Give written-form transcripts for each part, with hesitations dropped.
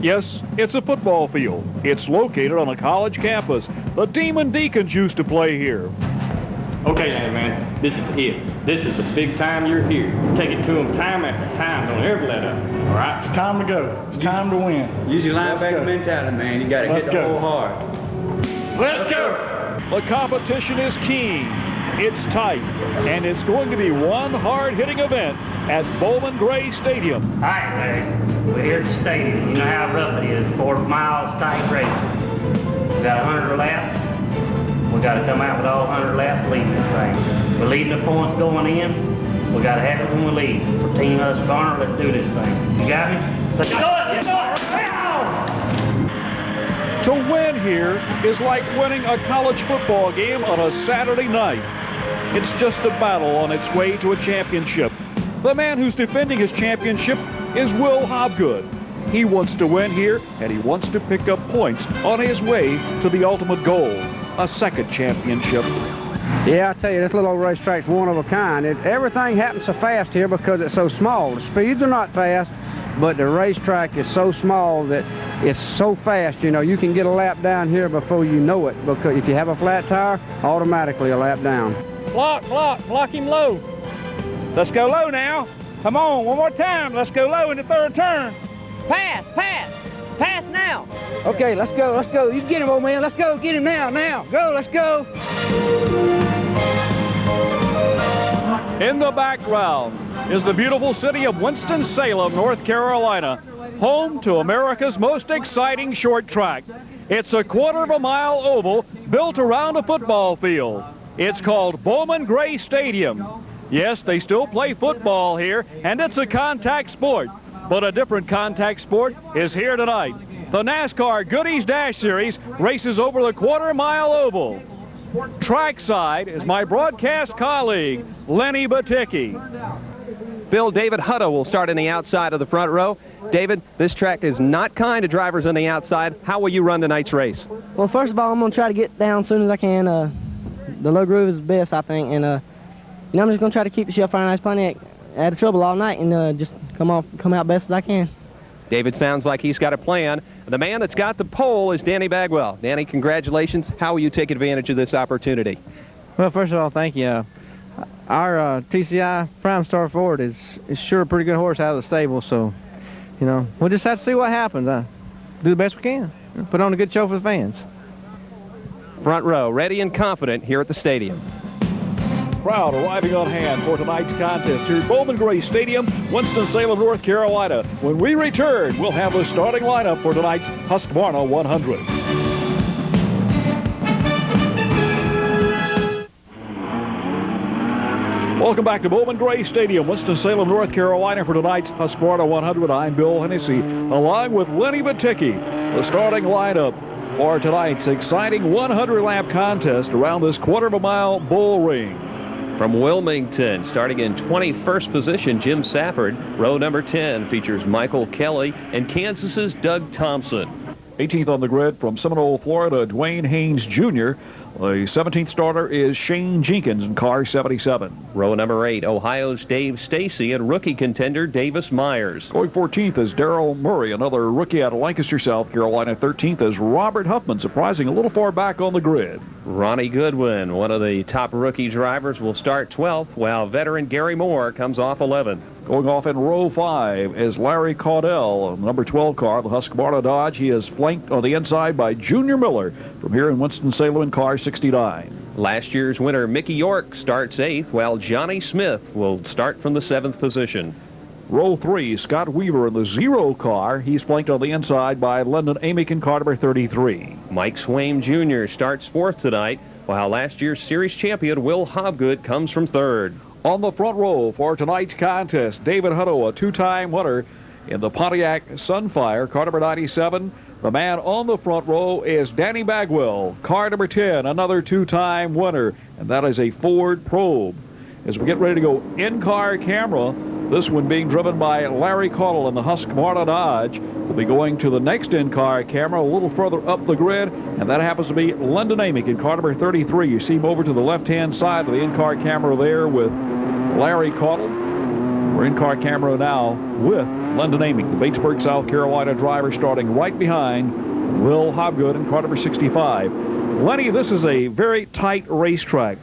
Yes, it's a football field. It's located on a college campus. The Demon Deacons used to play here. Okay, now, man, this is it. This is the big time you're here. Take it to them time after time. Don't ever let up. All right? It's time to go. It's time to win. Use your linebacker mentality, man. You got to hit the hole hard. Let's go. The competition is keen. It's tight, and it's going to be one hard-hitting event at Bowman Gray Stadium. All right, Larry. We're here at the stadium. You know how rough it is. 4 miles tight race. We got 100 laps. We got to come out with all 100 laps leading this thing. We're leading the points going in. We got to have it when we leave. For Team Husqvarna, let's do this thing. You got me? Let's do it. Let's do it. To win here is like winning a college football game on a Saturday night. It's just a battle on its way to a championship. The man who's defending his championship is Will Hobgood. He wants to win here, and he wants to pick up points on his way to the ultimate goal, a second championship. Yeah, I tell you, this little old racetrack's one of a kind. Everything happens so fast here because it's so small. The speeds are not fast, but the racetrack is so small that it's so fast. You know, you can get a lap down here before you know it, because if you have a flat tire, automatically a lap down. Block him low. Let's go low now. Come on, one more time. Let's go low in the third turn. Pass now. Okay, let's go. You get him, old man. Let's go, get him now. Go, let's go. In the background is the beautiful city of Winston-Salem, North Carolina, home to America's most exciting short track. It's a 1/4 mile oval built around a football field. It's called Bowman Gray Stadium. Yes, they still play football here, and it's a contact sport. But a different contact sport is here tonight. The NASCAR Goodies Dash Series races over the 1/4 mile oval. Trackside is my broadcast colleague, Lenny Baticki. Bill, David Hutto will start in the outside of the front row. David, this track is not kind to drivers on the outside. How will you run tonight's race? Well, first of all, I'm going to try to get down as soon as I can. The low groove is best, I think, and you know, I'm just going to try to keep the Chef Fire Nice Pontiac out of trouble all night and just come out best as I can. David sounds like he's got a plan. The man that's got the pole is Danny Bagwell. Danny, congratulations. How will you take advantage of this opportunity? Well, first of all, thank you. Our TCI Prime Star Ford is sure a pretty good horse out of the stable, so, you know, we'll just have to see what happens. Do the best we can. Put on a good show for the fans. Front row, ready and confident here at the stadium. Crowd arriving on hand for tonight's contest here at Bowman Gray Stadium, Winston-Salem, North Carolina. When we return, we'll have the starting lineup for tonight's Husqvarna 100. Welcome back to Bowman Gray Stadium, Winston-Salem, North Carolina for tonight's Husqvarna 100. I'm Bill Hennessy, along with Lenny Baticki. The starting lineup for tonight's exciting 100-lap contest around this 1/4 mile bull ring. From Wilmington, starting in 21st position, Jim Safford. Row number 10 features Michael Kelly and Kansas's Doug Thompson. 18th on the grid from Seminole, Florida, Dwayne Haynes Jr. The 17th starter is Shane Jenkins in car 77. Row number 8, Ohio's Dave Stacy and rookie contender Davis Myers. Going 14th is Darrell Murray, another rookie out of Lancaster, South Carolina. 13th is Robert Huffman, surprising a little far back on the grid. Ronnie Goodwin, one of the top rookie drivers, will start 12th, while veteran Gary Moore comes off 11th. Going off in row 5 is Larry Caudell, number 12 car, the Husqvarna Dodge. He is flanked on the inside by Junior Miller from here in Winston-Salem in car 69. Last year's winner Mickey York starts 8th, while Johnny Smith will start from the 7th position. Row 3, Scott Weaver in the 0 car. He's flanked on the inside by London Amick in car number 33. Mike Swaim Jr. starts 4th tonight, while last year's series champion Will Hobgood comes from 3rd. On the front row for tonight's contest, David Hutto, a 2-time winner in the Pontiac Sunfire, car number 97. The man on the front row is Danny Bagwell, car number 10, another 2-time winner, and that is a Ford Probe. As we get ready to go in-car camera, this one being driven by Larry Caudell in the Husqvarna Dodge. We'll be going to the next in-car camera a little further up the grid, and that happens to be London Amick in car number 33. You see him over to the left-hand side of the in-car camera there with Larry Caudell. We're in-car camera now with London Amick, the Batesburg, South Carolina driver, starting right behind Will Hobgood in car number 65. Lenny, this is a very tight racetrack.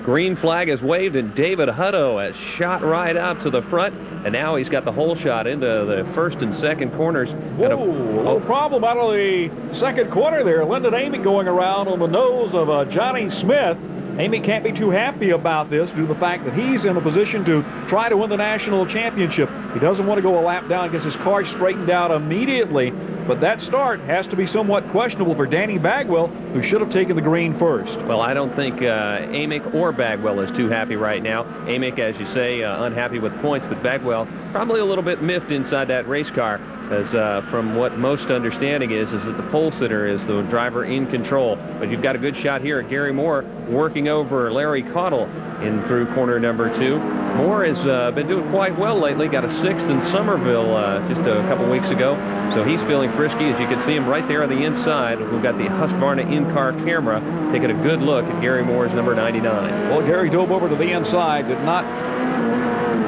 Green flag is waved, and David Hutto has shot right out to the front, and now he's got the hole shot into the first and second corners. Whoa, a little problem out of the second corner there. Lyndon Amick going around on the nose of Johnny Smith. Amick can't be too happy about this due to the fact that he's in a position to try to win the national championship. He doesn't want to go a lap down, gets his car straightened out immediately. But that start has to be somewhat questionable for Danny Bagwell, who should have taken the green first. Well, I don't think Amick or Bagwell is too happy right now. Amick, as you say, unhappy with points, but Bagwell probably a little bit miffed inside that race car, as from what most understanding is that the pole sitter is the driver in control. But you've got a good shot here at Gary Moore working over Larry Caudill in through corner number 2. Moore has been doing quite well lately. Got a 6th in Somerville just a couple weeks ago. So he's feeling frisky, as you can see him right there on the inside. We've got the Husqvarna in-car camera taking a good look at Gary Moore's number 99. Well, Gary dove over to the inside, did not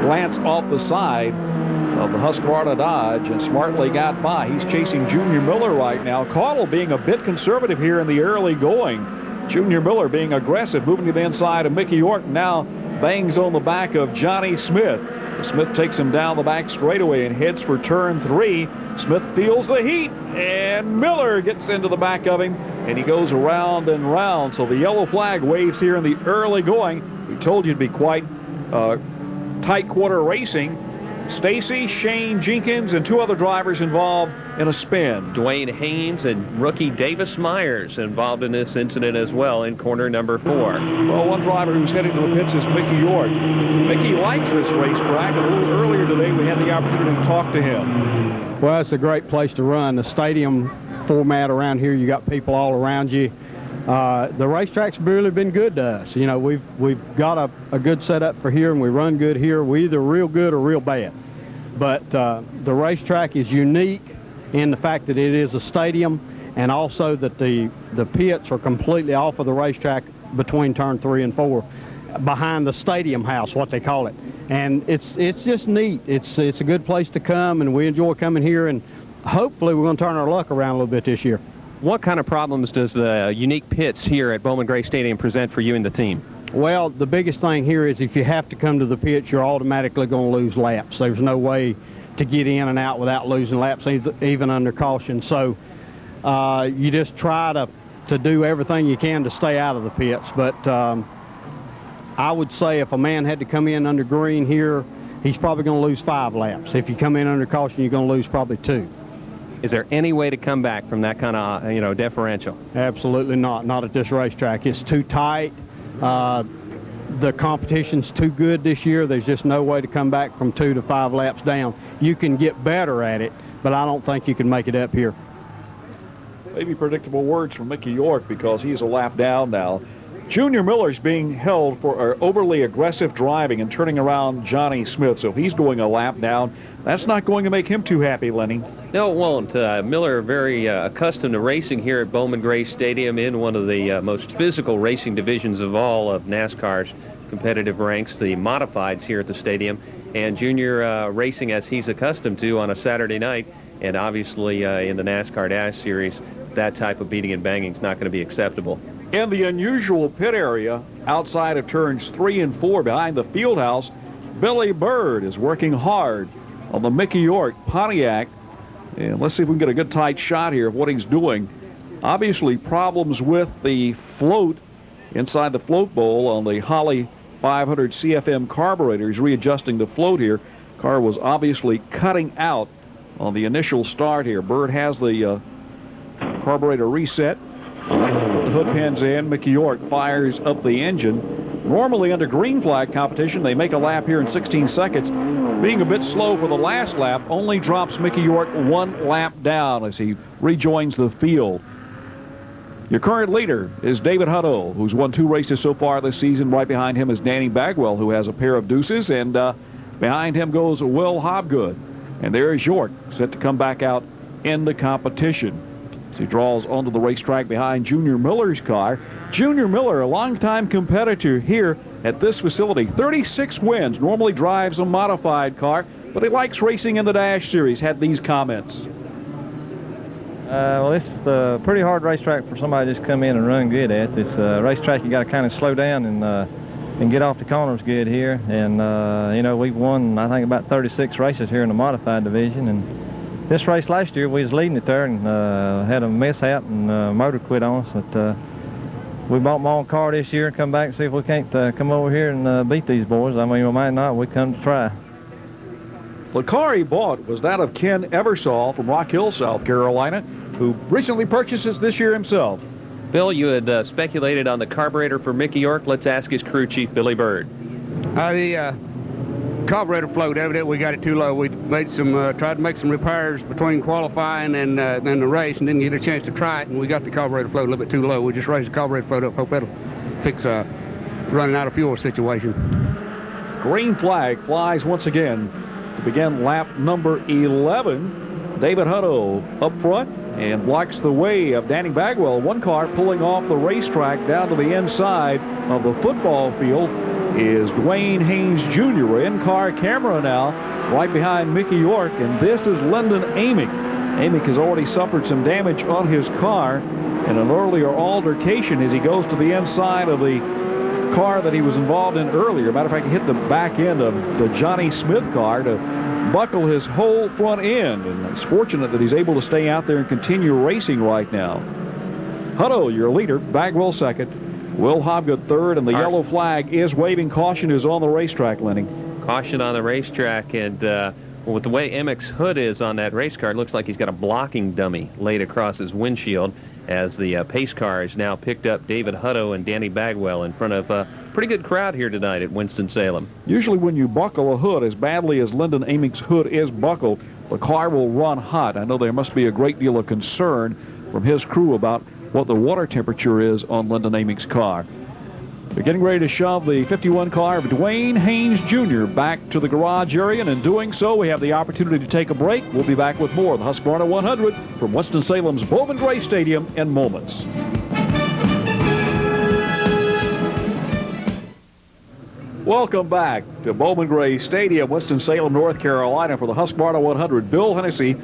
glance off the side of the Husqvarna Dodge, and smartly got by. He's chasing Junior Miller right now. Caudill being a bit conservative here in the early going. Junior Miller being aggressive, moving to the inside of Mickey York, now bangs on the back of Johnny Smith. Smith takes him down the back straightaway and heads for turn 3. Smith feels the heat, and Miller gets into the back of him, and he goes around and round. So the yellow flag waves here in the early going. We told you it'd be quite tight quarter racing. Stacy, Shane Jenkins, and 2 other drivers involved in a spin. Dwayne Haynes and rookie Davis Myers involved in this incident as well in corner number 4. Well, one driver who's heading to the pits is Mickey York. Mickey likes this racetrack. A little earlier today, we had the opportunity to talk to him. Well, it's a great place to run. The stadium format around here, you got people all around you. The racetrack's really been good to us. You know, we've got a good setup for here, and we run good here. We're either real good or real bad. But the racetrack is unique in the fact that it is a stadium, and also that the pits are completely off of the racetrack between turn 3 and 4, behind the stadium house, what they call it. And it's just neat. It's a good place to come, and we enjoy coming here, and hopefully we're going to turn our luck around a little bit this year. What kind of problems does the unique pits here at Bowman Gray Stadium present for you and the team? Well, the biggest thing here is if you have to come to the pits, you're automatically going to lose laps. There's no way to get in and out without losing laps, even under caution. So you just try to do everything you can to stay out of the pits. But I would say if a man had to come in under green here, he's probably going to lose 5 laps. If you come in under caution, you're going to lose probably 2. Is there any way to come back from that kind of, differential? Absolutely not. Not at this racetrack. It's too tight. The competition's too good this year. There's just no way to come back from 2 to 5 laps down. You can get better at it, but I don't think you can make it up here. Maybe predictable words from Mickey York, because he's a lap down now. Junior Miller's being held for overly aggressive driving and turning around Johnny Smith. So if he's going a lap down, that's not going to make him too happy, Lenny. No, it won't. Miller, very accustomed to racing here at Bowman Gray Stadium in one of the most physical racing divisions of all of NASCAR's competitive ranks, the modifieds here at the stadium. And Junior racing as he's accustomed to on a Saturday night, and obviously in the NASCAR Dash Series, that type of beating and banging is not going to be acceptable. In the unusual pit area outside of turns 3 and 4 behind the field house, Billy Bird is working hard on the Mickey York Pontiac. And let's see if we can get a good tight shot here of what he's doing. Obviously problems with the float inside the float bowl on the Holley 500 CFM carburetor. He's readjusting the float here. Car was obviously cutting out on the initial start here. Bird has the carburetor reset. The hood pins in. Mickey York fires up the engine. Normally under green flag competition, they make a lap here in 16 seconds. Being a bit slow for the last lap only drops Mickey York 1 lap down as he rejoins the field. Your current leader is David Hutto, who's won 2 races so far this season. Right behind him is Danny Bagwell, who has a pair of deuces, and behind him goes Will Hobgood. And there is York, set to come back out in the competition. He draws onto the racetrack behind Junior Miller's car. Junior Miller, a longtime competitor here at this facility. 36 wins, normally drives a modified car, but he likes racing in the Dash Series. Had these comments. Well, this is a pretty hard racetrack for somebody to just come in and run good at. It's a racetrack you got to kind of slow down and get off the corners good here. And, you know, we've won, I think, about 36 races here in the modified division. And this race last year, we was leading it there and had a mishap and motor quit on us. But we bought my own car this year and come back and see if we can't come over here and beat these boys. I mean, we might not. We come to try. The car he bought was that of Ken Eversole from Rock Hill, South Carolina, who recently purchased it this year himself. Bill, you had speculated on the carburetor for Mickey York. Let's ask his crew chief, Billy Bird. The carburetor flowed. Evidently, we got it too low. We made some, tried to make some repairs between qualifying and the race, and didn't get a chance to try it. And we got the carburetor flow a little bit too low. We just raised the carburetor flow up. Hope that'll fix running out of fuel situation. Green flag flies once again to begin lap number 11. David Hutto up front and blocks the way of Danny Bagwell. One car pulling off the racetrack down to the inside of the football field is Dwayne Haynes Jr. We're in-car camera now, right behind Mickey York, and this is Lyndon Amick. Amick has already suffered some damage on his car in an earlier altercation as he goes to the inside of the car that he was involved in earlier. Matter of fact, he hit the back end of the Johnny Smith car to buckle his whole front end, and it's fortunate that he's able to stay out there and continue racing right now. Hutto, your leader, Bagwell second, Will Hobgood third, and the yellow flag is waving. Caution is on the racetrack, Lenny. Caution on the racetrack, and with the way Emick's hood is on that race car, it looks like he's got a blocking dummy laid across his windshield as the pace car has now picked up David Hutto and Danny Bagwell in front of a pretty good crowd here tonight at Winston-Salem. Usually when you buckle a hood as badly as Lyndon Amick's hood is buckled, the car will run hot. I know there must be a great deal of concern from his crew about what the water temperature is on Lyndon Amick's car. They're getting ready to shove the 51 car of Dwayne Haynes Jr. back to the garage area, and in doing so, we have the opportunity to take a break. We'll be back with more of the Husqvarna 100 from Winston-Salem's Bowman Gray Stadium in moments. Welcome back to Bowman Gray Stadium, Winston-Salem, North Carolina for the Husqvarna 100. Bill Hennessy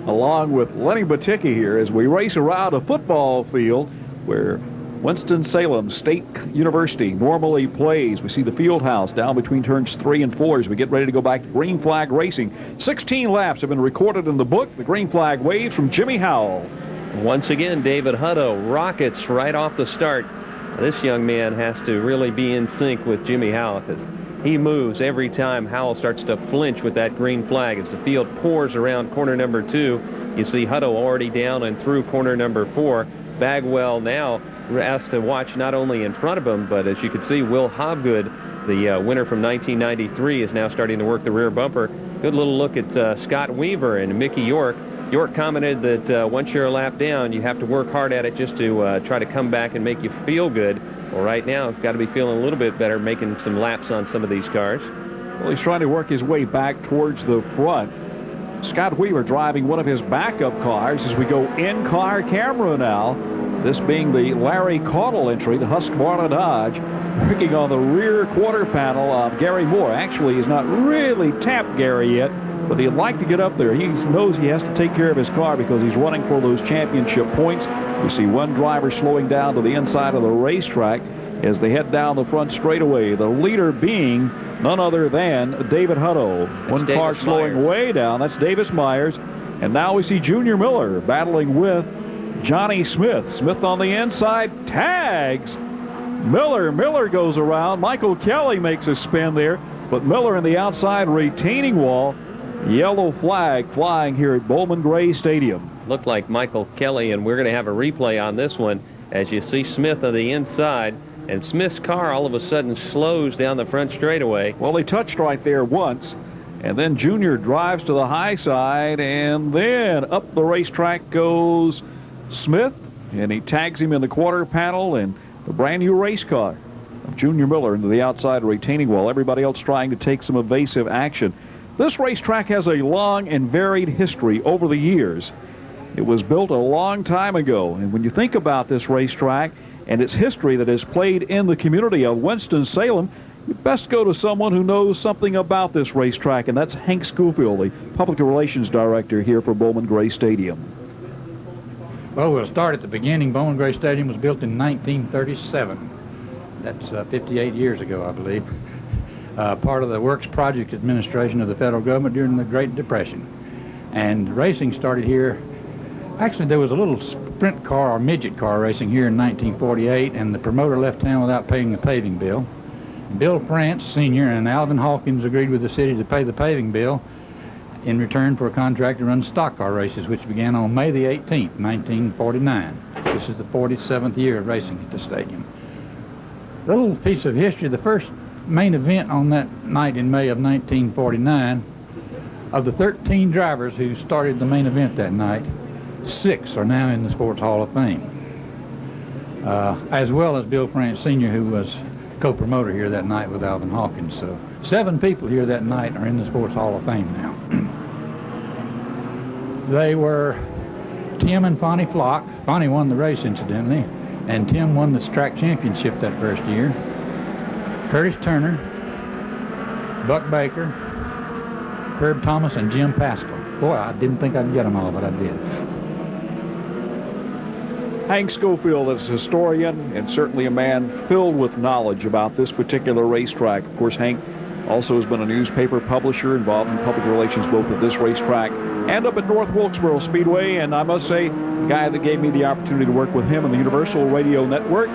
along with Lenny Baticki here as we race around a football field where Winston-Salem State University normally plays. We see the field house down between turns 3 and 4 as we get ready to go back to green flag racing. 16 laps have been recorded in the book. The green flag waves from Jimmy Howell. Once again, David Hutto rockets right off the start. This young man has to really be in sync with Jimmy Howell because he moves every time Howell starts to flinch with that green flag. As the field pours around corner number 2, you see Hutto already down and through corner number 4. Bagwell now has to watch not only in front of him, but as you can see, Will Hobgood, the winner from 1993, is now starting to work the rear bumper. Good little look at Scott Weaver and Mickey York. York commented that once you're a lap down, you have to work hard at it just to try to come back and make you feel good. Well, right now, got to be feeling a little bit better making some laps on some of these cars. Well, he's trying to work his way back towards the front. Scott Weaver driving one of his backup cars as we go in-car camera now. This being the Larry Caudle entry, the Husqvarna Dodge, picking on the rear quarter panel of Gary Moore. Actually, he's not really tapped Gary yet, but he'd like to get up there. He knows he has to take care of his car because he's running for those championship points. We see one driver slowing down to the inside of the racetrack as they head down the front straightaway. The leader being none other than David Hutto. One car slowing way down. That's Davis Myers. And now we see Junior Miller battling with Johnny Smith. Smith on the inside, tags Miller. Miller goes around. Michael Kelly makes a spin there, but Miller in the outside retaining wall. Yellow flag flying here at Bowman Gray Stadium. Looked like Michael Kelly, and we're going to have a replay on this one as you see Smith on the inside, and Smith's car all of a sudden slows down the front straightaway. Well, they touched right there once, and then Junior drives to the high side, and then up the racetrack goes Smith, and he tags him in the quarter panel and the brand new race car of Junior Miller into the outside retaining wall. Everybody else trying to take some evasive action. This racetrack has a long and varied history over the years. It was built a long time ago, and when you think about this racetrack, and its history that is played in the community of Winston-Salem, you best go to someone who knows something about this racetrack, and that's Hank Schofield, the Public Relations Director here for Bowman Gray Stadium. Well, we'll start at the beginning. Bowman Gray Stadium was built in 1937. That's 58 years ago, I believe. Part of the Works Project Administration of the federal government during the Great Depression. And racing started here. Actually, there was a little sprint car or midget car racing here in 1948, and the promoter left town without paying the paving bill. Bill France, Sr. and Alvin Hawkins agreed with the city to pay the paving bill in return for a contract to run stock car races, which began on May the 18th, 1949. This is the 47th year of racing at the stadium. A little piece of history, the first main event on that night in May of 1949, of the 13 drivers who started the main event that night, 6 are now in the Sports Hall of Fame, as well as Bill France Sr., who was co-promoter here that night with Alvin Hawkins. So 7 people here that night are in the Sports Hall of Fame now. They were Tim and Fonnie Flock. Fonnie won the race, incidentally, and Tim won the track championship that first year. Curtis Turner, Buck Baker, Herb Thomas, and Jim Pascal. Boy, I didn't think I'd get them all, but I did. Hank Schofield is a historian and certainly a man filled with knowledge about this particular racetrack. Of course, Hank also has been a newspaper publisher involved in public relations both at this racetrack and up at North Wilkesboro Speedway. And I must say, the guy that gave me the opportunity to work with him on the Universal Radio Network,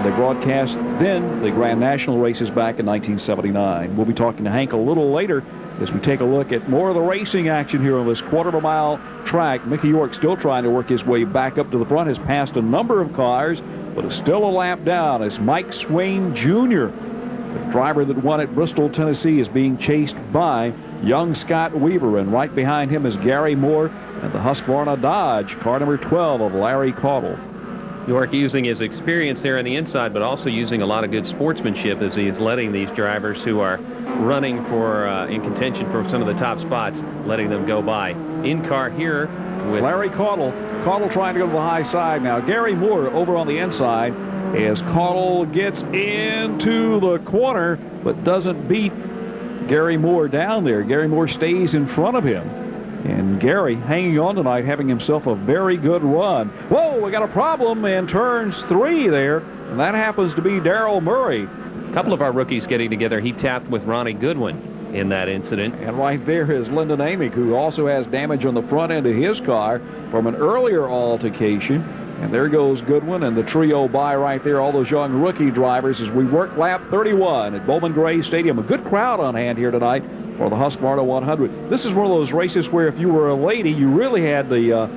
they broadcast then the Grand National races back in 1979. We'll be talking to Hank a little later as we take a look at more of the racing action here on this quarter-of-a-mile track. Mickey York still trying to work his way back up to the front, has passed a number of cars, but is still a lap down as Mike Swain Jr., the driver that won at Bristol, Tennessee, is being chased by young Scott Weaver, and right behind him is Gary Moore and the Husqvarna Dodge, car number 12 of Larry Caudle. York using his experience there on the inside, but also using a lot of good sportsmanship as he is letting these drivers who are running for in contention for some of the top spots, letting them go by. In car here with Larry Caudle. Caudle trying to go to the high side now. Gary Moore over on the inside as Caudle gets into the corner, but doesn't beat Gary Moore down there. Gary Moore stays in front of him. And Gary hanging on tonight, having himself a very good run. Whoa, we got a problem in turns 3 there, and that happens to be Daryl Murray. A couple of our rookies getting together. He tapped with Ronnie Goodwin in that incident. And right there is Lyndon Amick, who also has damage on the front end of his car from an earlier altercation. And there goes Goodwin and the trio by right there, all those young rookie drivers as we work lap 31 at Bowman Gray Stadium. A good crowd on hand here tonight for the Husqvarna 100. This is one of those races where if you were a lady, you really had the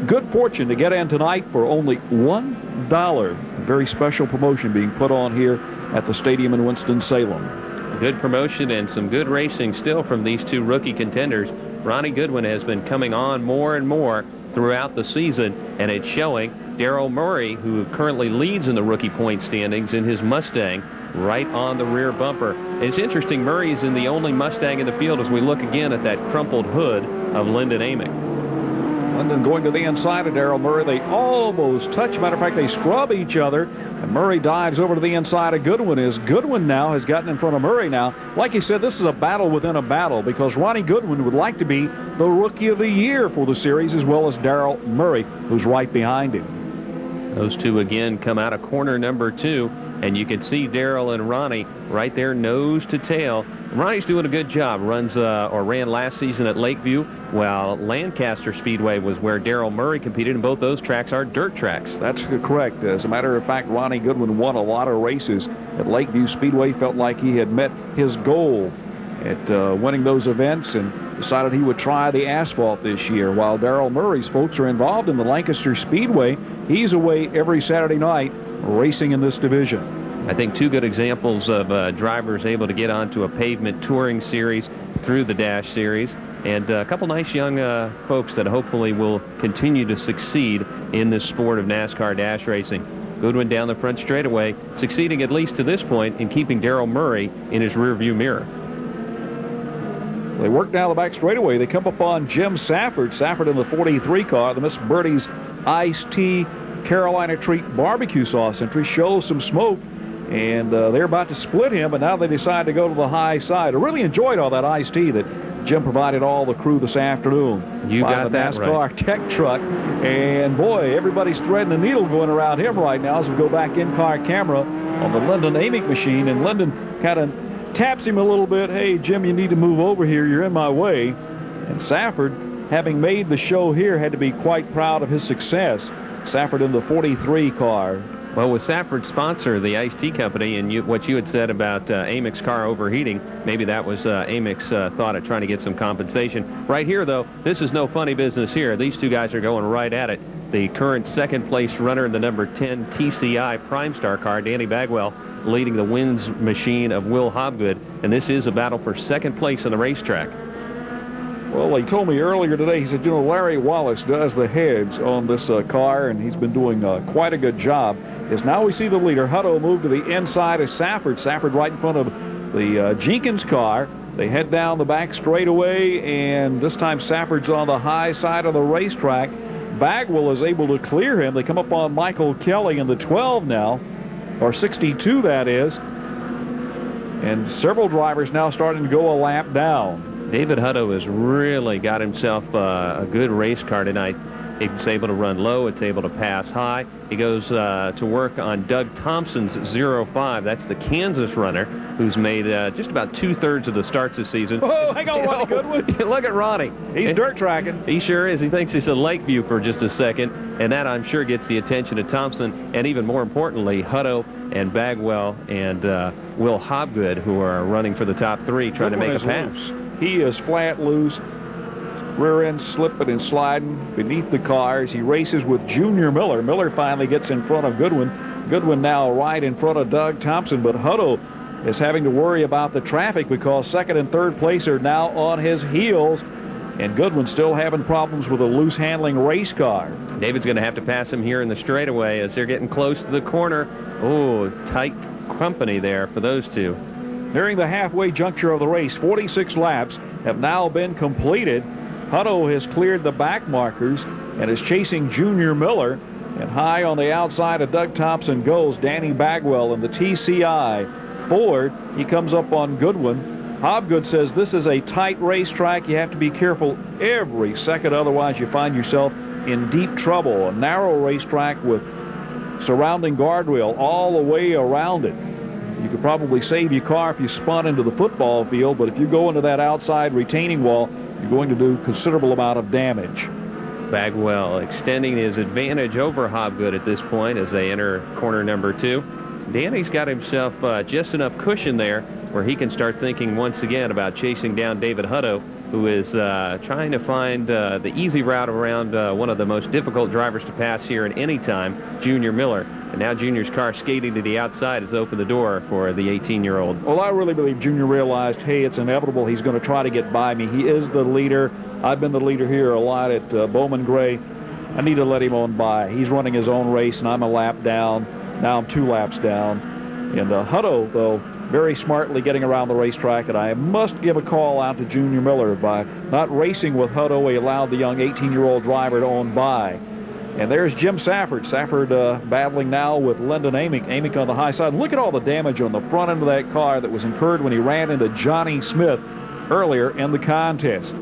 good fortune to get in tonight for only $1. A very special promotion being put on here at the stadium in Winston-Salem. Good promotion and some good racing still from these 2 rookie contenders. Ronnie Goodwin has been coming on more and more throughout the season, and it's showing. Daryl Murray, who currently leads in the rookie point standings in his Mustang, right on the rear bumper. It's interesting, Murray's in the only Mustang in the field as we look again at that crumpled hood of Lyndon Amick. Lyndon going to the inside of Daryl Murray. They almost touch. Matter of fact, they scrub each other. And Murray dives over to the inside of Goodwin as Goodwin now has gotten in front of Murray now. Like he said, this is a battle within a battle because Ronnie Goodwin would like to be the Rookie of the Year for the series, as well as Daryl Murray, who's right behind him. Those 2 again come out of corner number 2, and you can see Daryl and Ronnie right there nose to tail. Ronnie's doing a good job. Ran last season at Lakeview, while Lancaster Speedway was where Daryl Murray competed, and both those tracks are dirt tracks. That's correct. As a matter of fact, Ronnie Goodwin won a lot of races at Lakeview Speedway, felt like he had met his goal at winning those events and decided he would try the asphalt this year, while Daryl Murray's folks are involved in the Lancaster Speedway. He's away every Saturday night racing in this division. I think 2 good examples of drivers able to get onto a pavement touring series through the Dash Series, and a couple nice young folks that hopefully will continue to succeed in this sport of NASCAR Dash racing. Goodwin down the front straightaway, succeeding at least to this point in keeping Daryl Murray in his rearview mirror. They work down the back straightaway. They come upon Jim Safford. Safford in the 43 car, the Miss Birdie's Iced Tea Carolina Treat barbecue sauce entry shows some smoke, and they're about to split him, but now they decide to go to the high side. I really enjoyed all that iced tea that Jim provided all the crew this afternoon. You got the that NASCAR right. tech truck, and boy, everybody's threading the needle going around him right now as we go back in-car camera on the Lyndon Amick machine, and Lyndon kind of taps him a little bit. Hey, Jim, you need to move over here. You're in my way. And Safford, having made the show here, had to be quite proud of his success. Safford in the 43 car. Well, with Safford's sponsor, the Ice Tea Company, and what you had said about Amick's car overheating, maybe that was Amick's thought of trying to get some compensation. Right here, though, this is no funny business here. These two guys are going right at it. The current second-place runner in the number 10 TCI Prime Star car, Danny Bagwell, leading the wins machine of Will Hobgood, and this is a battle for second place on the racetrack. Well, he told me earlier today, he said, you know, Larry Wallace does the heads on this car, and he's been doing quite a good job. As now we see the leader, Hutto, move to the inside of Safford. Safford right in front of the Jenkins car. They head down the back straightaway, and this time Safford's on the high side of the racetrack. Bagwell is able to clear him. They come up on Michael Kelly in the 12 now, or 62 that is. And several drivers now starting to go a lap down. David Hutto has really got himself a good race car tonight. It's able to run low. It's able to pass high. He goes to work on Doug Thompson's 05. That's the Kansas runner who's made just about 2/3 of the starts this season. Oh, hang on, Ronnie Goodwin. Look at Ronnie. He's dirt tracking. He sure is. He thinks it's a Lakeview for just a second, and that, I'm sure, gets the attention of Thompson, and even more importantly, Hutto and Bagwell and Will Hobgood, who are running for the top three, trying to make a pass. Loose. He is flat loose. Rear end slipping and sliding beneath the cars. He races with Junior Miller. Miller finally gets in front of Goodwin. Goodwin now right in front of Doug Thompson, but Hutto is having to worry about the traffic because second and third place are now on his heels, and Goodwin still having problems with a loose handling race car. David's going to have to pass him here in the straightaway as they're getting close to the corner. Oh, tight company there for those two. Nearing the halfway juncture of the race, 46 laps have now been completed. Hutto has cleared the back markers and is chasing Junior Miller. And high on the outside of Doug Thompson goes Danny Bagwell in the TCI Ford. He comes up on Goodwin. Hobgood says this is a tight racetrack. You have to be careful every second, otherwise you find yourself in deep trouble. A narrow racetrack with surrounding guardrail all the way around it. You could probably save your car if you spun into the football field, but if you go into that outside retaining wall, you're going to do considerable amount of damage. Bagwell extending his advantage over Hobgood at this point as they enter corner number 2. Danny's got himself just enough cushion there where he can start thinking once again about chasing down David Hutto, who is trying to find the easy route around one of the most difficult drivers to pass here at any time, Junior Miller. And now Junior's car skating to the outside has opened the door for the 18-year-old. Well, I really believe Junior realized, hey, it's inevitable. He's going to try to get by me. He is the leader. I've been the leader here a lot at Bowman Gray. I need to let him on by. He's running his own race, and I'm a lap down. Now I'm 2 laps down. And Hutto, though, very smartly getting around the racetrack, and I must give a call out to Junior Miller. By not racing with Hutto, he allowed the young 18-year-old driver to on by. And there's Jim Safford. Safford battling now with Lyndon Amick. Amick on the high side. Look at all the damage on the front end of that car that was incurred when he ran into Johnny Smith earlier in the contest.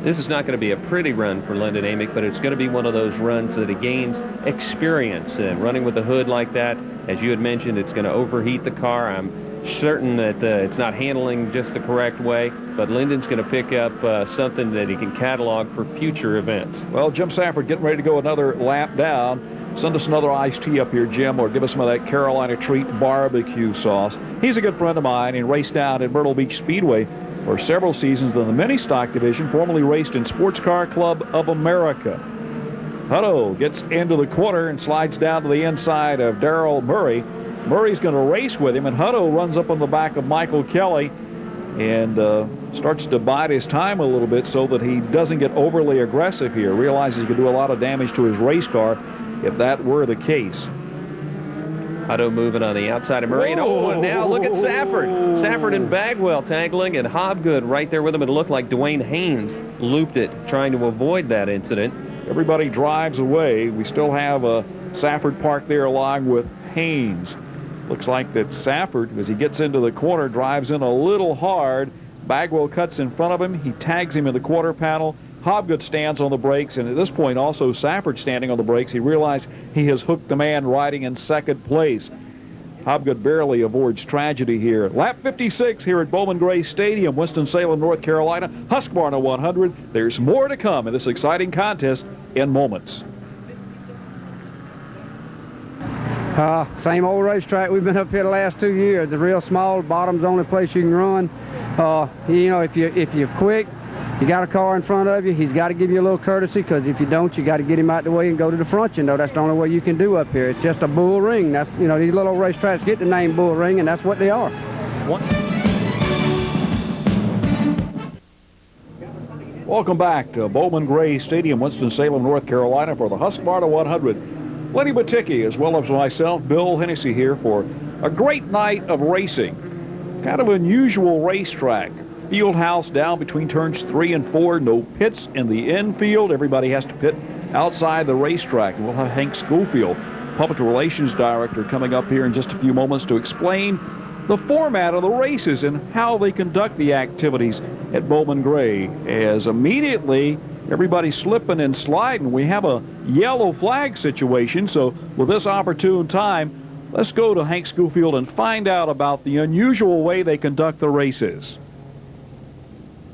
This is not going to be a pretty run for Lyndon Amick, but it's going to be one of those runs that he gains experience. Running with a hood like that, as you had mentioned, it's going to overheat the car. I'm certain that it's not handling just the correct way, but Lyndon's going to pick up something that he can catalog for future events. Well, Jim Safford getting ready to go another lap down. Send us another iced tea up here, Jim, or give us some of that Carolina Treat barbecue sauce. He's a good friend of mine. He raced down at Myrtle Beach Speedway for several seasons in the mini stock division, formerly raced in Sports Car Club of America. Hutto gets into the corner and slides down to the inside of Darrell Murray. Murray's going to race with him, and Hutto runs up on the back of Michael Kelly and starts to bide his time a little bit so that he doesn't get overly aggressive here. Realizes he could do a lot of damage to his race car if that were the case. Hutto moving on the outside of Murray. And now look at Safford. Safford and Bagwell tangling, and Hobgood right there with him. It looked like Dwayne Haynes looped it, trying to avoid that incident. Everybody drives away. We still have Safford parked there along with Haynes. Looks like that Safford, as he gets into the corner, drives in a little hard. Bagwell cuts in front of him. He tags him in the quarter panel. Hobgood stands on the brakes, and at this point also Safford standing on the brakes. He realized he has hooked the man riding in second place. Hobgood barely avoids tragedy here. Lap 56 here at Bowman Gray Stadium, Winston-Salem, North Carolina. Husqvarna 100. There's more to come in this exciting contest in moments. Same old racetrack we've been up here the last 2 years. It's real small. Bottom's the only place you can run. You know, if you're quick, you got a car in front of you, he's got to give you a little courtesy, because if you don't, you got to get him out the way and go to the front. You know, that's the only way you can do up here. It's just a bull ring. That's, you know, these little racetracks get the name bull ring, and that's what they are. Welcome back to Bowman Gray Stadium, Winston-Salem, North Carolina, for the Husqvarna 100. Lenny Baticki, as well as myself, Bill Hennessy, here for a great night of racing. Kind of unusual racetrack. Field house down between turns 3 and 4. No pits in the infield. Everybody has to pit outside the racetrack. And we'll have Hank Schofield, Public Relations Director, coming up here in just a few moments to explain the format of the races and how they conduct the activities at Bowman Gray. As immediately everybody's slipping and sliding, we have a yellow flag situation. So with this opportune time, let's go to Hank Schofield and find out about the unusual way they conduct the races.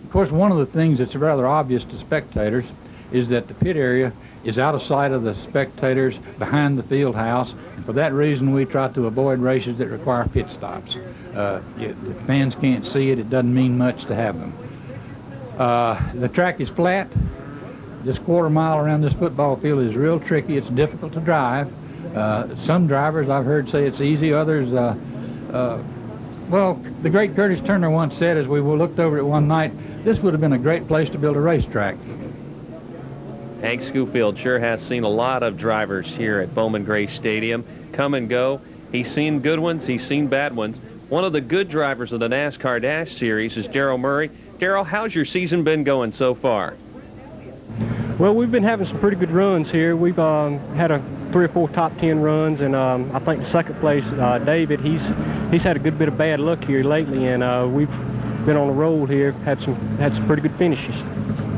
Of course, one of the things that's rather obvious to spectators is that the pit area is out of sight of the spectators behind the field house. And for that reason, we try to avoid races that require pit stops. The fans can't see it. It doesn't mean much to have them. The track is flat. This quarter mile around this football field is real tricky. It's difficult to drive. Some drivers I've heard say it's easy. Others, well, the great Curtis Turner once said, as we looked over it one night, this would have been a great place to build a racetrack. Hank Schofield sure has seen a lot of drivers here at Bowman Gray Stadium come and go. He's seen good ones, he's seen bad ones. One of the good drivers of the NASCAR Dash Series is Darrell Murray. Darrell, how's your season been going so far? Well, we've been having some pretty good runs here. We've had 3 or 4 top 10 runs, and I think the second place, David, he's had a good bit of bad luck here lately, and we've been on the roll here, had some pretty good finishes.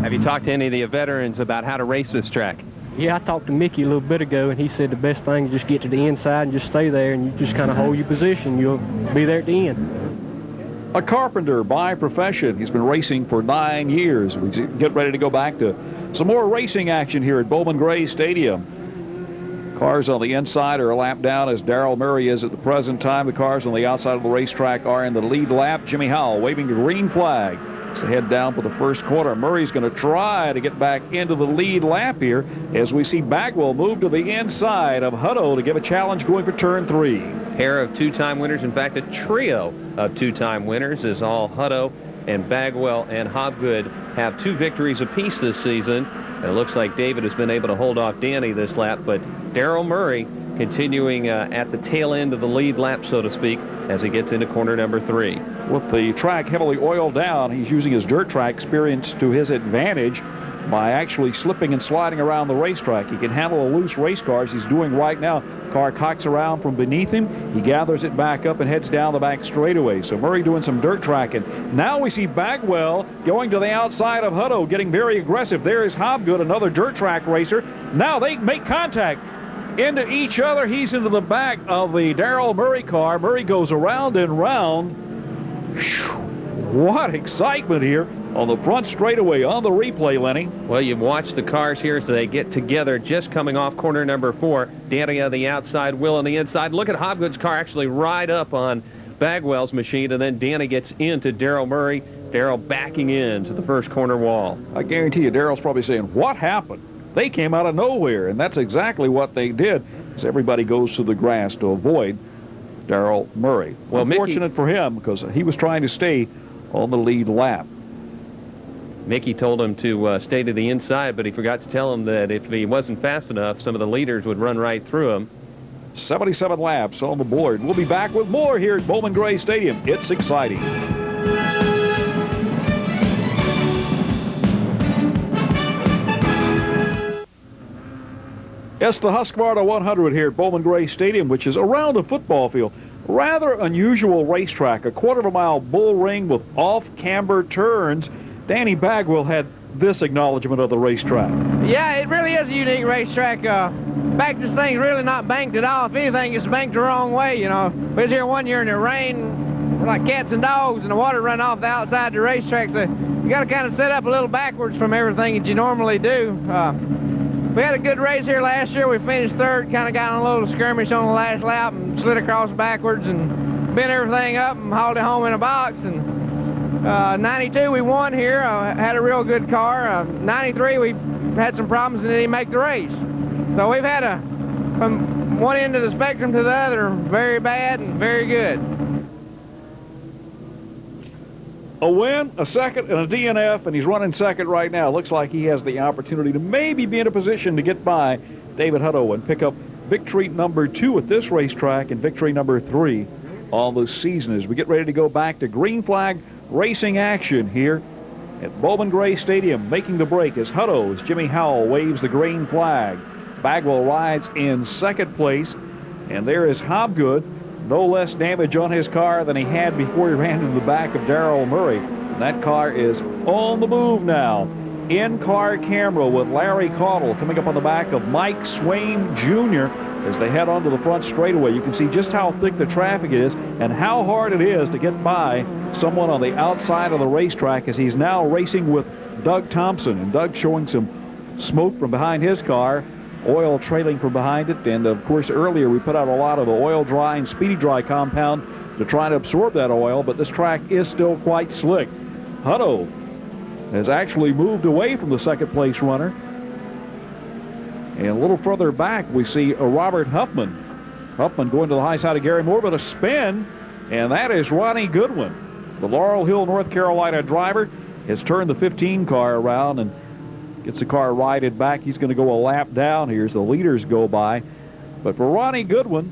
Have you talked to any of the veterans about how to race this track? Yeah, I talked to Mickey a little bit ago, and he said the best thing is just get to the inside and just stay there, and you just kind of hold your position. You'll be there at the end. A carpenter by profession. He's been racing for 9 years. We get ready to go back to some more racing action here at Bowman Gray Stadium. Cars on the inside are a lap down, as Darrell Murray is at the present time. The cars on the outside of the racetrack are in the lead lap. Jimmy Howell waving the green flag to head down for the first quarter. Murray's going to try to get back into the lead lap here, as we see Bagwell move to the inside of Hutto to give a challenge going for turn 3. Pair of 2-time winners, in fact a trio of 2-time winners, as all Hutto and Bagwell and Hobgood have 2 victories apiece this season. And it looks like David has been able to hold off Danny this lap, but Darrell Murray continuing at the tail end of the lead lap, so to speak, as he gets into corner number 3. With the track heavily oiled down, he's using his dirt track experience to his advantage by actually slipping and sliding around the racetrack. He can handle a loose race car, as he's doing right now. Car cocks around from beneath him. He gathers it back up and heads down the back straightaway. So Murray doing some dirt tracking. Now we see Bagwell going to the outside of Hutto, getting very aggressive. There is Hobgood, another dirt track racer. Now they make contact into each other. He's into the back of the Darrell Murray car. Murray goes around and round. Whew, what excitement here on the front straightaway on the replay, Lenny. Well, you've watched the cars here as they get together, just coming off corner number 4. Danny on the outside, Will on the inside. Look at Hobgood's car actually ride up on Bagwell's machine, and then Danny gets into Darrell Murray. Darrell backing into the first corner wall. I guarantee you Darrell's probably saying, what happened? They came out of nowhere, and that's exactly what they did, as everybody goes to the grass to avoid Darrell Murray. Well, unfortunate for him, because he was trying to stay on the lead lap. Mickey told him to stay to the inside, but he forgot to tell him that if he wasn't fast enough, some of the leaders would run right through him. 77 laps on the board. We'll be back with more here at Bowman Gray Stadium. It's exciting. It's the Husqvarna 100 here at Bowman Gray Stadium, which is around a football field. Rather unusual racetrack, a quarter-of-a-mile bull ring with off-camber turns. Danny Bagwell had this acknowledgement of the racetrack. Yeah, it really is a unique racetrack. In fact, this thing's really not banked at all. If anything, it's banked the wrong way, you know. We was here one year and it rained like cats and dogs, and the water run off the outside of the racetrack, so you got to kind of set up a little backwards from everything that you normally do. We had a good race here last year. We finished third, kind of got on a little skirmish on the last lap and slid across backwards and bent everything up and hauled it home in a box. And 92 we won here, had a real good car. 93 we had some problems and didn't make the race. So we've had from one end of the spectrum to the other, very bad and very good. A win, a second, and a DNF, and he's running second right now. Looks like he has the opportunity to maybe be in a position to get by David Hutto and pick up victory number 2 at this racetrack and victory number 3 on the season as we get ready to go back to green flag racing action here at Bowman Gray Stadium. Making the break is Hutto as Jimmy Howell waves the green flag. Bagwell rides in second place, and there is Hobgood. No less damage on his car than he had before he ran into the back of Darrell Murray. That car is on the move now. In-car camera with Larry Caudle coming up on the back of Mike Swain Jr. as they head onto the front straightaway. You can see just how thick the traffic is and how hard it is to get by someone on the outside of the racetrack as he's now racing with Doug Thompson. And Doug showing some smoke from behind his car, oil trailing from behind it, and of course earlier we put out a lot of the oil dry and speedy dry compound to try to absorb that oil, but this track is still quite slick. Hutto has actually moved away from the second place runner, and a little further back we see a Robert Huffman going to the high side of Gary Moore, but a spin, and that is Ronnie Goodwin. The Laurel Hill, North Carolina driver has turned the 15 car around and gets the car righted back. He's going to go a lap down here as the leaders go by. But for Ronnie Goodwin,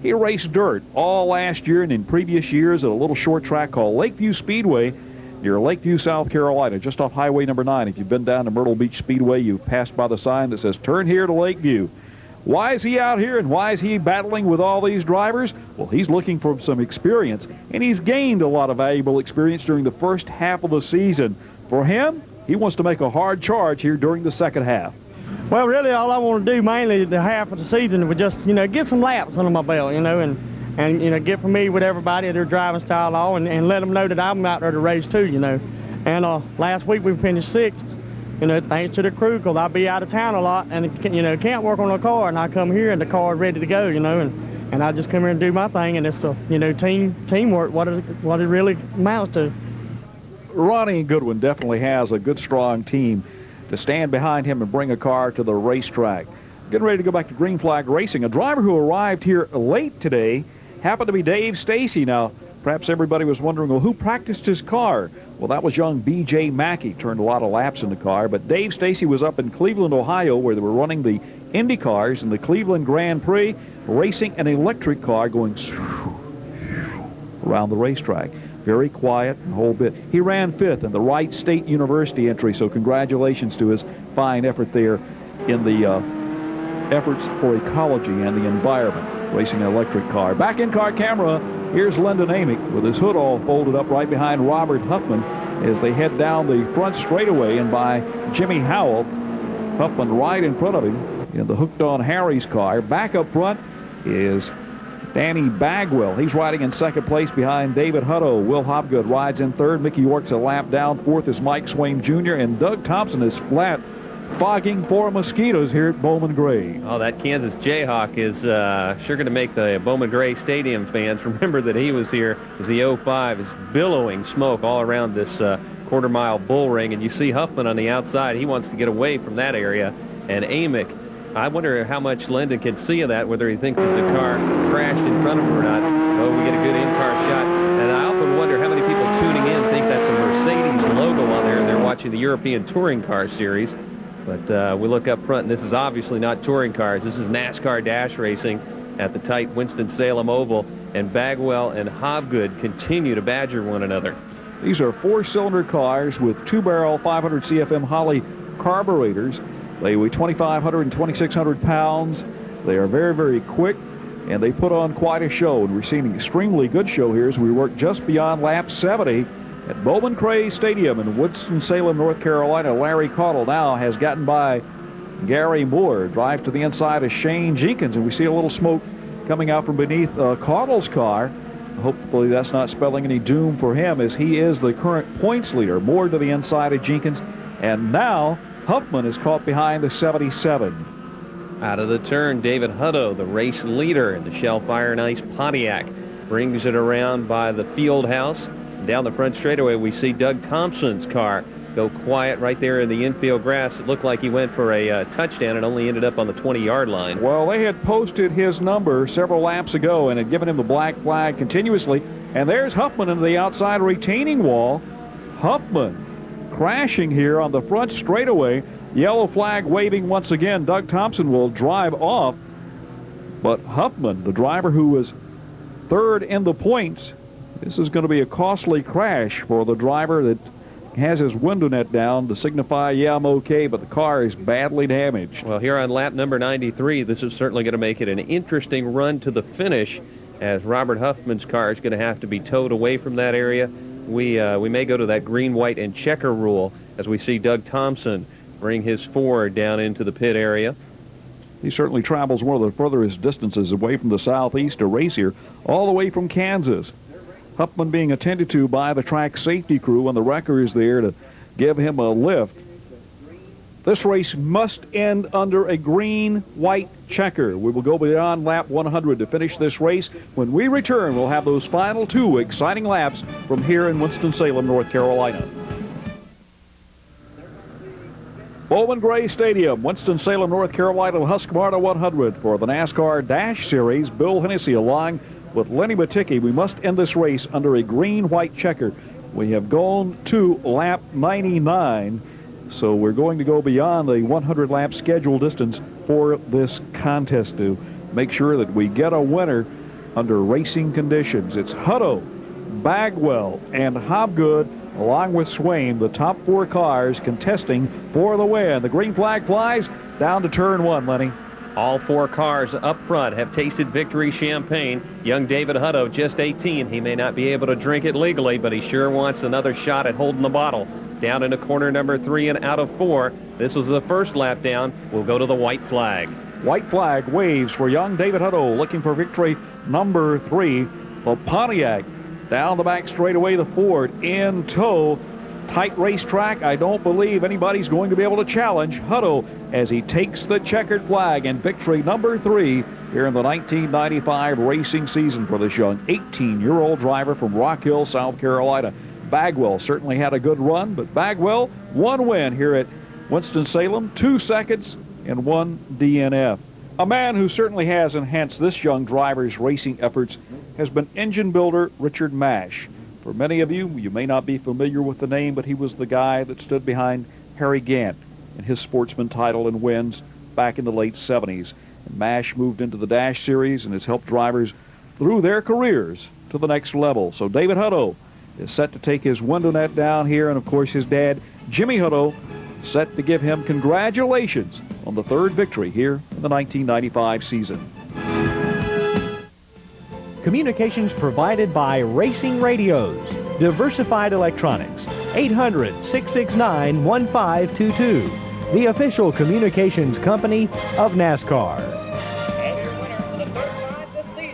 he raced dirt all last year and in previous years at a little short track called Lakeview Speedway near Lakeview, South Carolina, just off Highway number 9. If you've been down to Myrtle Beach Speedway, you've passed by the sign that says, "Turn here to Lakeview." Why is he out here and why is he battling with all these drivers? Well, he's looking for some experience, and he's gained a lot of valuable experience during the first half of the season. For him, he wants to make a hard charge here during the second half. Well, really, all I want to do mainly the half of the season was just, get some laps under my belt, and get familiar with everybody, their driving style, all, and let them know that I'm out there to race too, And last week we finished 6th, thanks to the crew, because I'll be out of town a lot and, can't work on a car, and I come here and the car's ready to go, and I just come here and do my thing, and it's teamwork, what it really amounts to. Ronnie Goodwin definitely has a good, strong team to stand behind him and bring a car to the racetrack. Getting ready to go back to green flag racing. A driver who arrived here late today happened to be Dave Stacy. Now, perhaps everybody was wondering, well, who practiced his car? Well, that was young B.J. Mackey. Turned a lot of laps in the car. But Dave Stacy was up in Cleveland, Ohio, where they were running the Indy cars in the Cleveland Grand Prix, racing an electric car going around the racetrack. Very quiet, a whole bit. He ran 5th in the Wright State University entry, so congratulations to his fine effort there in the efforts for ecology and the environment, racing an electric car. Back in car camera, here's Lyndon Amick with his hood all folded up right behind Robert Huffman as they head down the front straightaway and by Jimmy Howell. Huffman right in front of him in the Hooked on Harry's car. Back up front is Danny Bagwell. He's riding in second place behind David Hutto. Will Hobgood rides in third. Mickey York's a lap down. Fourth is Mike Swain Jr. And Doug Thompson is flat fogging for mosquitoes here at Bowman Gray. Oh, that Kansas Jayhawk is sure going to make the Bowman Gray Stadium fans remember that he was here as the 05 is billowing smoke all around this quarter-mile bull ring. And you see Huffman on the outside. He wants to get away from that area. And Amick, I wonder how much Lyndon can see of that, whether he thinks it's a car crashed in front of him or not. Oh, we get a good in-car shot. And I often wonder how many people tuning in think that's a Mercedes logo on there and they're watching the European Touring Car Series. But we look up front, and this is obviously not touring cars. This is NASCAR dash racing at the tight Winston-Salem Oval. And Bagwell and Hobgood continue to badger one another. These are 4-cylinder cars with 2-barrel 500 CFM Holley carburetors. They weigh 2,500 and 2,600 pounds. They are very, very quick, and they put on quite a show. And we're seeing an extremely good show here as we work just beyond lap 70 at Bowman Stadium in Winston-Salem, North Carolina. Larry Caudle now has gotten by Gary Moore, drives to the inside of Shane Jenkins, and we see a little smoke coming out from beneath Caudle's car. Hopefully that's not spelling any doom for him, as he is the current points leader. Moore to the inside of Jenkins, and now Huffman is caught behind the 77. Out of the turn, David Hutto, the race leader in the Shell Fire and Ice Pontiac, brings it around by the field house. Down the front straightaway, we see Doug Thompson's car go quiet right there in the infield grass. It looked like he went for a touchdown and only ended up on the 20-yard line. Well, they had posted his number several laps ago and had given him the black flag continuously. And there's Huffman into the outside retaining wall. Huffman crashing here on the front straightaway. Yellow flag waving once again. Doug Thompson will drive off. But Huffman, the driver who was third in the points, this is going to be a costly crash for the driver that has his window net down to signify, yeah, I'm okay, but the car is badly damaged. Well, here on lap number 93, this is certainly going to make it an interesting run to the finish, as Robert Huffman's car is going to have to be towed away from that area. We may go to that green, white, and checker rule as we see Doug Thompson bring his Ford down into the pit area. He certainly travels one of the furthest distances away from the southeast to race here, all the way from Kansas. Huffman being attended to by the track safety crew, and the wrecker is there to give him a lift. This race must end under a green-white checker. We will go beyond lap 100 to finish this race. When we return, we'll have those final two exciting laps from here in Winston-Salem, North Carolina. Bowman Gray Stadium, Winston-Salem, North Carolina, Husqvarna 100 for the NASCAR Dash Series. Bill Hennessy along with Lenny Baticki. We must end this race under a green-white checker. We have gone to lap 99, so we're going to go beyond the 100-lap schedule distance for this contest to make sure that we get a winner under racing conditions. It's Hutto, Bagwell, and Hobgood, along with Swain, the top four cars contesting for the win. The green flag flies down to turn one, Lenny. All four cars up front have tasted victory champagne. Young David Hutto, just 18. He may not be able to drink it legally, but he sure wants another shot at holding the bottle. Down into corner number 3 and out of 4. This was the first lap down. We'll go to the white flag. White flag waves for young David Hutto, looking for victory number 3. The Pontiac down the back straightaway, the Ford in tow. Tight racetrack. I don't believe anybody's going to be able to challenge Hutto as he takes the checkered flag and victory number 3 here in the 1995 racing season for this young 18-year-old driver from Rock Hill, South Carolina. Bagwell certainly had a good run, but Bagwell, one win here at Winston-Salem, 2 seconds and 1 DNF. A man who certainly has enhanced this young driver's racing efforts has been engine builder Richard Mash. For many of you, you may not be familiar with the name, but he was the guy that stood behind Harry Gant in his Sportsman title and wins back in the late 70s. And Mash moved into the Dash Series and has helped drivers through their careers to the next level. So David Hutto is set to take his window net down here, and of course his dad, Jimmy Hutto, set to give him congratulations on the third victory here in the 1995 season. Communications provided by Racing Radios, Diversified Electronics, 800-669-1522, the official communications company of NASCAR.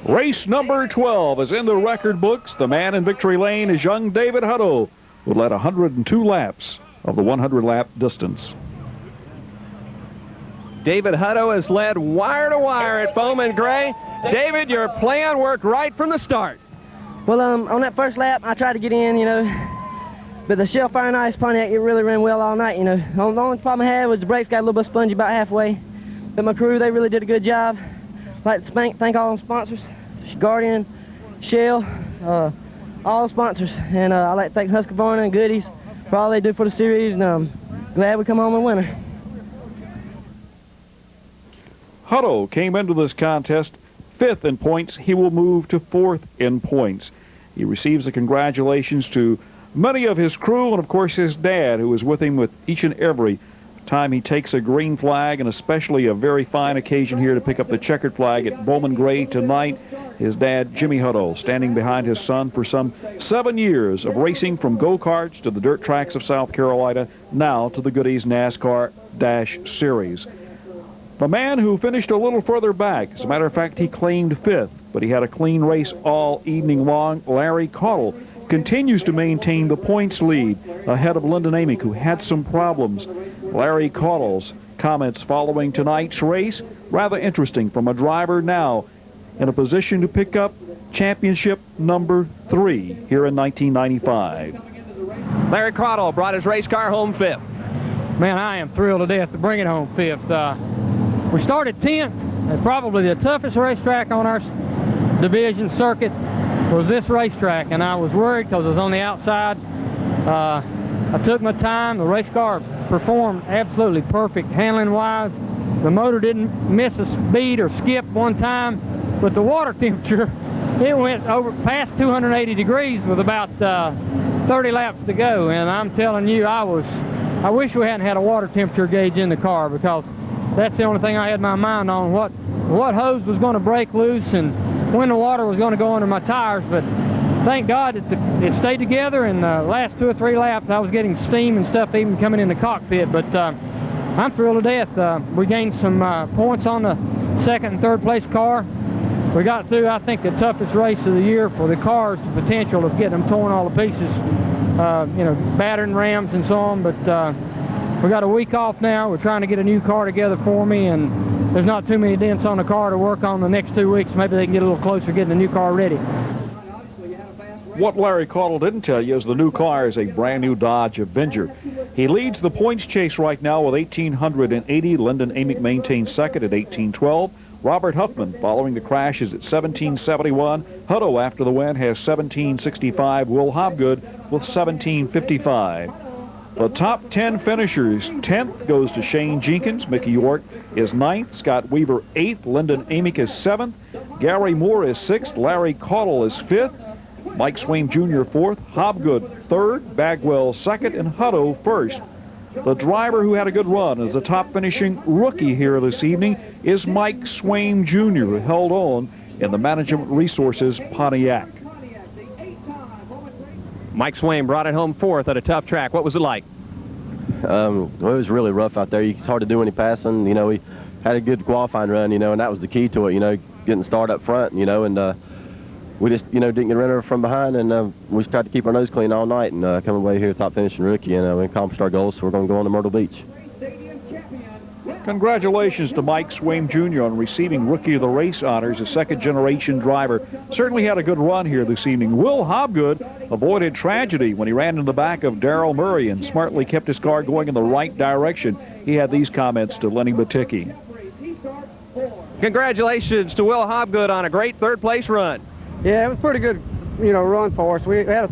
Race number 12 is in the record books. The man in victory lane is young David Hutto, who led 102 laps of the 100-lap distance. David Hutto has led wire to wire at Bowman Gray. David, your plan worked right from the start. Well, on that first lap, I tried to get in, but the Shell Fire and Ice Pontiac, it really ran well all night, The only problem I had was the brakes got a little bit spongy about halfway. But my crew, they really did a good job. I'd like to thank all the sponsors, Guardian, Shell, all sponsors. And I'd like to thank Husqvarna and Goodies for all they do for the series, and I'm glad we come home a winner. Hutto came into this contest 5th in points. He will move to 4th in points. He receives the congratulations to many of his crew and, of course, his dad, who was with him with each and every time he takes a green flag, and especially a very fine occasion here to pick up the checkered flag at Bowman Gray tonight. His dad, Jimmy Hutto, standing behind his son for some 7 years of racing from go-karts to the dirt tracks of South Carolina, now to the Goody's NASCAR Dash Series. The man who finished a little further back, as a matter of fact, he claimed 5th, but he had a clean race all evening long. Larry Caudle continues to maintain the points lead ahead of Lyndon Amick, who had some problems. Larry Caudle's comments following tonight's race, rather interesting from a driver now in a position to pick up championship number 3 here in 1995. Larry Caudle brought his race car home 5th. Man, I am thrilled to death to bring it home 5th. We started 10th, and probably the toughest racetrack on our division circuit was this racetrack, and I was worried because it was on the outside. I took my time. The race car performed absolutely perfect handling-wise. The motor didn't miss a speed or skip one time, but the water temperature, it went over past 280 degrees with about 30 laps to go, and I'm telling you, I wish we hadn't had a water temperature gauge in the car, because that's the only thing I had my mind on, what hose was going to break loose and when the water was going to go under my tires. But thank God it stayed together, and the last 2 or 3 laps I was getting steam and stuff even coming in the cockpit. But I'm thrilled to death. We gained some points on the 2nd and 3rd place car. We got through, I think, the toughest race of the year for the cars, the potential of getting them torn all to pieces, battering rams and so on. But we got a week off now. We're trying to get a new car together for me, and there's not too many dents on the car to work on the next 2 weeks. Maybe they can get a little closer getting the new car ready. What Larry Caudle didn't tell you is the new car is a brand new Dodge Avenger. He leads the points chase right now with 1,880. Lyndon Amick maintains second at 1,812. Robert Huffman, following the crash, is at 1,771. Hutto, after the win, has 1,765. Will Hobgood with 1,755. The top 10 finishers, 10th goes to Shane Jenkins. Mickey York is 9th. Scott Weaver 8th. Lyndon Amick is 7th. Gary Moore is 6th. Larry Caudle is 5th. Mike Swaim Jr. 4th. Hobgood 3rd. Bagwell 2nd. And Hutto 1st. The driver who had a good run as the top finishing rookie here this evening is Mike Swaim Jr., who held on in the Management Resources Pontiac. Mike Swaim brought it home 4th at a tough track. What was it like? Well, it was really rough out there. It's hard to do any passing. We had a good qualifying run, and that was the key to it, getting started up front, and we just, didn't get run over from behind, and we tried to keep our nose clean all night and come away here top finishing rookie, and we accomplished our goals, so we're going to go on to Myrtle Beach. Congratulations to Mike Swaim Jr. on receiving Rookie of the Race honors. A second-generation driver certainly had a good run here this evening. Will Hobgood avoided tragedy when he ran in the back of Darrell Murray and smartly kept his car going in the right direction. He had these comments to Lenny Baticki. Congratulations to Will Hobgood on a great 3rd-place run. Yeah, it was a pretty good, run for us. We had a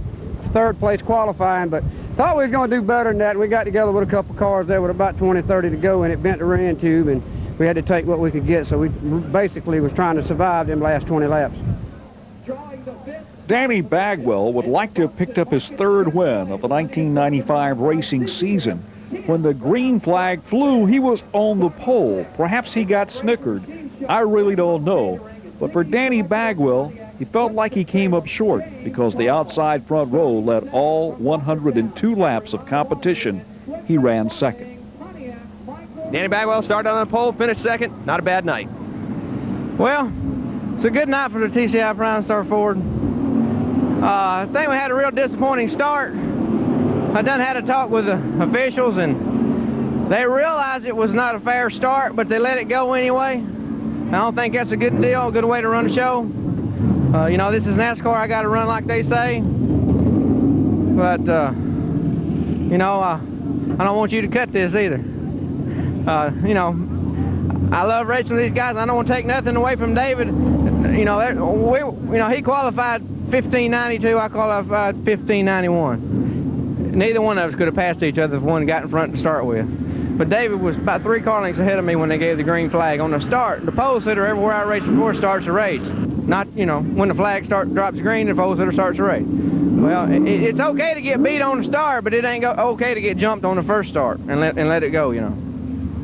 3rd place qualifying, but thought we was going to do better than that. We got together with a couple cars there with about 20, 30 to go, and it bent the rear end tube, and we had to take what we could get. So we basically was trying to survive them last 20 laps. Danny Bagwell would like to have picked up his 3rd win of the 1995 racing season. When the green flag flew, he was on the pole. Perhaps he got snickered. I really don't know. But for Danny Bagwell, he felt like he came up short because the outside front row led all 102 laps of competition. He ran 2nd. Danny Bagwell started on the pole, finished 2nd. Not a bad night. Well, it's a good night for the TCI Prime Star Ford. I think we had a real disappointing start. I done had a talk with the officials, and they realized it was not a fair start, but they let it go anyway. I don't think that's a good deal, a good way to run a show. This is NASCAR. I got to run like they say. But, I don't want you to cut this either. I love racing with these guys. I don't want to take nothing away from David. He qualified 1592. I qualified 1591. Neither one of us could have passed each other if one got in front to start with. But David was about 3 car lengths ahead of me when they gave the green flag. On the start, the pole sitter everywhere I raced before starts a race. Not, when the flag drops green, the pole sitter starts a race. Well, it's okay to get beat on the start, but it ain't okay to get jumped on the first start and let it go, you know.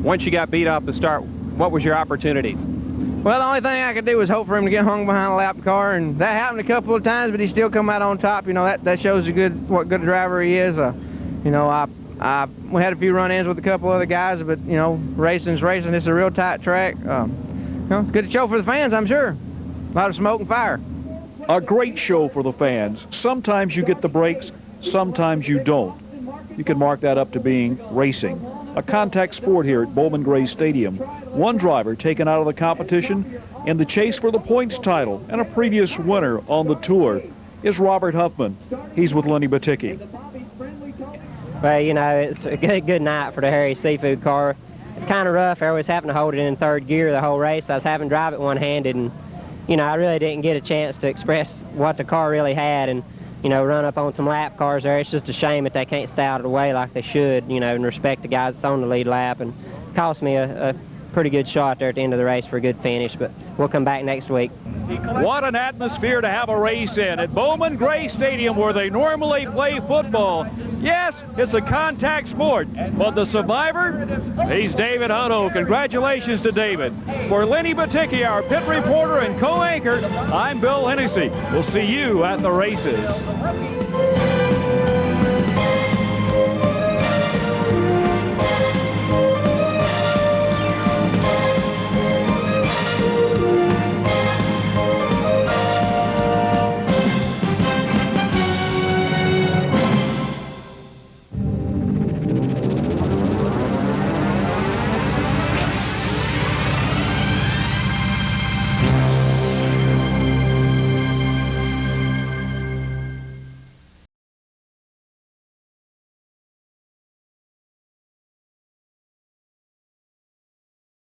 Once you got beat off the start, what was your opportunities? Well, the only thing I could do was hope for him to get hung behind a lap car, and that happened a couple of times, but he still come out on top. You know, that shows what good driver he is. You know, we had a few run-ins with a couple other guys, but, you know, racing's racing. It's a real tight track. You know, it's a good show for the fans, I'm sure. A lot of smoke and fire. A great show for the fans. Sometimes you get the breaks, sometimes you don't. You can mark that up to being racing. A contact sport here at Bowman Gray Stadium. One driver taken out of the competition in the chase for the points title and a previous winner on the tour is Robert Huffman. He's with Lenny Baticki. Well, you know, it's a good night for the Harry Seafood car. It's kind of rough. I was having to hold it in third gear the whole race. I was having to drive it one-handed, and, you know, I really didn't get a chance to express what the car really had and, you know, run up on some lap cars there. It's just a shame that they can't stay out of the way like they should, you know, and respect the guys that's on the lead lap, and cost me a pretty good shot there at the end of the race for a good finish, but we'll come back next week. What an atmosphere to have a race in at Bowman Gray Stadium where they normally play football. Yes, it's a contact sport, but the survivor, he's David Hutto. Congratulations to David. For Lenny Baticki, our pit reporter and co-anchor, I'm Bill Hennessy. We'll see you at the races.